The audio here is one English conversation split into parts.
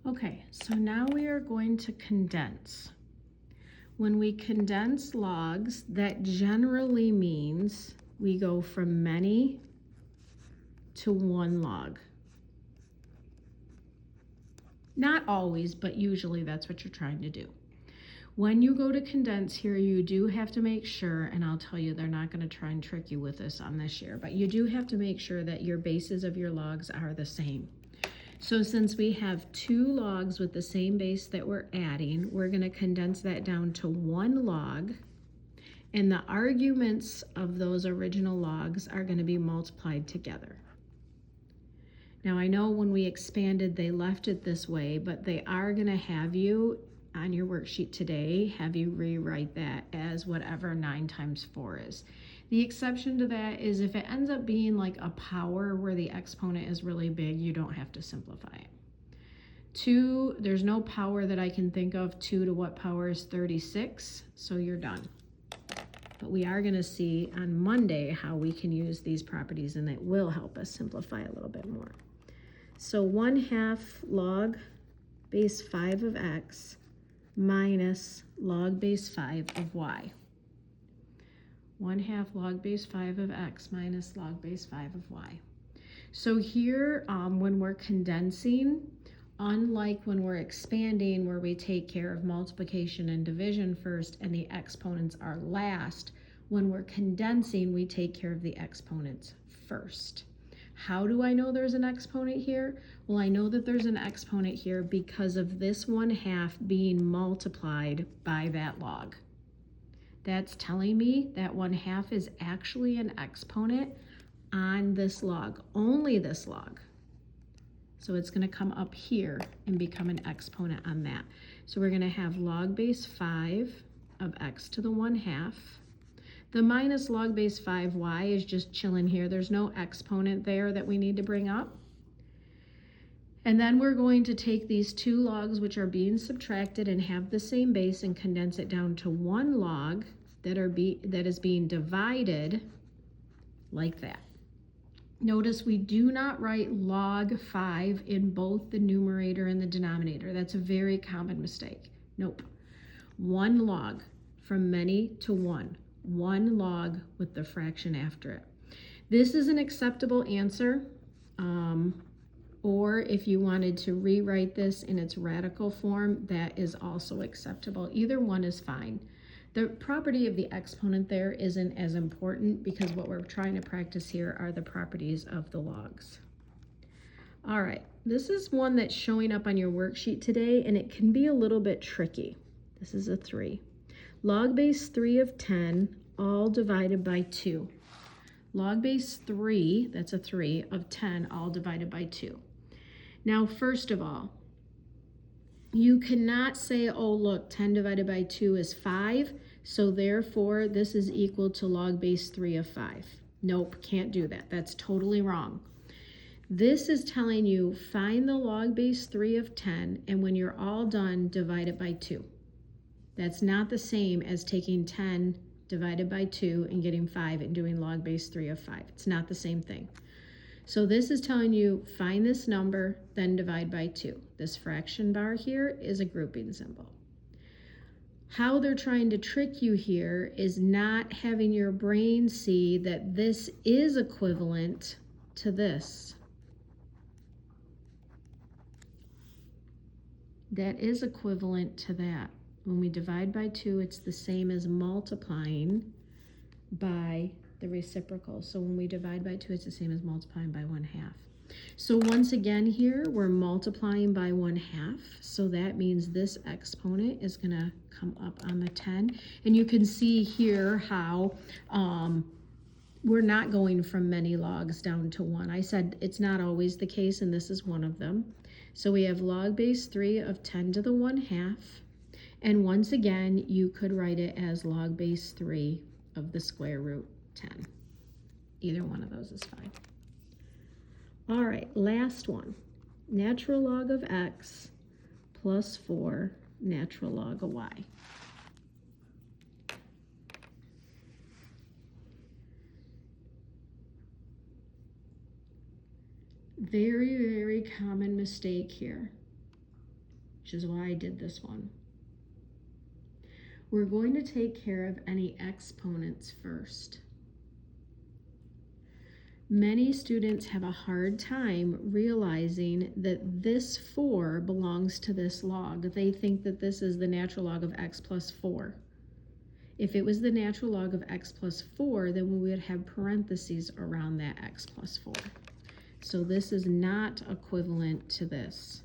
Okay, so now we are going to condense. When we condense logs, that generally means we go from many to one log. Not always, but usually that's what you're trying to do. When you go to condense here, you do have to make sure, and I'll tell you they're not going to try and trick you with this on this year, but you do have to make sure that your bases of your logs are the same. So since we have two logs with the same base that we're adding, we're going to condense that down to one log, and the arguments of those original logs are going to be multiplied together. Now I know when we expanded they left it this way, but they are going to have you on your worksheet today, have you rewrite that as whatever 9 times 4 is. The exception to that is if it ends up being like a power where the exponent is really big, you don't have to simplify it. 2, there's no power that I can think of. 2 to what power is 36? So you're done. But we are going to see on Monday how we can use these properties, and it will help us simplify a little bit more. So 1/2 log base 5 of x minus log base 5 of y. 1/2 log base 5 of x minus log base 5 of y. So here, when we're condensing, unlike when we're expanding where we take care of multiplication and division first and the exponents are last, when we're condensing, we take care of the exponents first. How do I know there's an exponent here? Well, I know that there's an exponent here because of this 1/2 being multiplied by that log. That's telling me that 1/2 is actually an exponent on this log, only this log. So it's going to come up here and become an exponent on that. So we're going to have log base 5 of x to the 1/2. The minus log base 5y is just chilling here. There's no exponent there that we need to bring up. And then we're going to take these two logs which are being subtracted and have the same base and condense it down to one log that is being divided like that. Notice we do not write log 5 in both the numerator and the denominator. That's a very common mistake. Nope. One log, from many to one. One log with the fraction after it. This is an acceptable answer, or if you wanted to rewrite this in its radical form, that is also acceptable. Either one is fine. The property of the exponent there isn't as important because what we're trying to practice here are the properties of the logs. All right, this is one that's showing up on your worksheet today, and it can be a little bit tricky. This is a 3. Log base 3 of 10, all divided by 2. Log base 3, that's a 3, of 10, all divided by 2. Now, first of all, you cannot say, oh, look, 10 divided by 2 is 5, so therefore this is equal to log base 3 of 5. Nope, can't do that. That's totally wrong. This is telling you find the log base 3 of 10, and when you're all done, divide it by 2. That's not the same as taking 10 divided by 2 and getting 5 and doing log base 3 of 5. It's not the same thing. So this is telling you find this number, then divide by 2. This fraction bar here is a grouping symbol. How they're trying to trick you here is not having your brain see that this is equivalent to this. That is equivalent to that. When we divide by 2, it's the same as multiplying by the reciprocal. So when we divide by 2, it's the same as multiplying by 1/2. So once again here, we're multiplying by 1/2. So that means this exponent is going to come up on the 10. And you can see here how we're not going from many logs down to one. I said it's not always the case, and this is one of them. So we have log base 3 of 10 to the 1/2. And once again, you could write it as log base 3 of the square root 10. Either one of those is fine. All right, last one. Natural log of x plus 4 natural log of y. Very, very common mistake here. which is why I did this one. We're going to take care of any exponents first. Many students have a hard time realizing that this 4 belongs to this log. They think that this is the natural log of x plus 4. If it was the natural log of x plus 4, then we would have parentheses around that x plus 4. So this is not equivalent to this.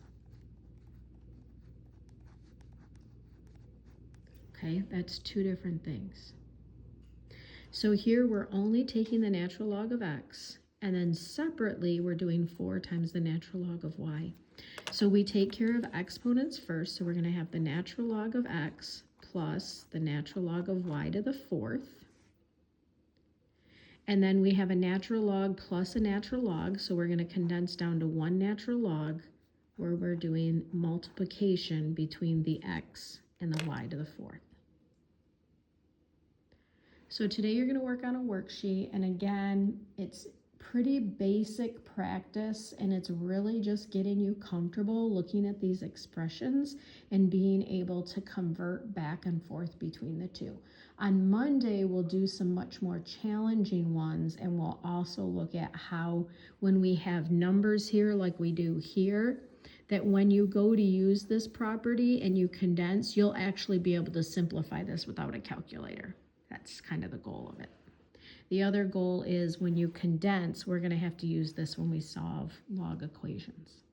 Okay, that's two different things. So here we're only taking the natural log of x, and then separately we're doing 4 times the natural log of y. So we take care of exponents first, so we're going to have the natural log of x plus the natural log of y to the 4th. And then we have a natural log plus a natural log, so we're going to condense down to 1 natural log, where we're doing multiplication between the x and the y to the 4th. So today you're going to work on a worksheet, and again, it's pretty basic practice, and it's really just getting you comfortable looking at these expressions and being able to convert back and forth between the two. On Monday, we'll do some much more challenging ones, and we'll also look at how when we have numbers here like we do here, that when you go to use this property and you condense, you'll actually be able to simplify this without a calculator. That's kind of the goal of it. The other goal is when you condense, we're going to have to use this when we solve log equations.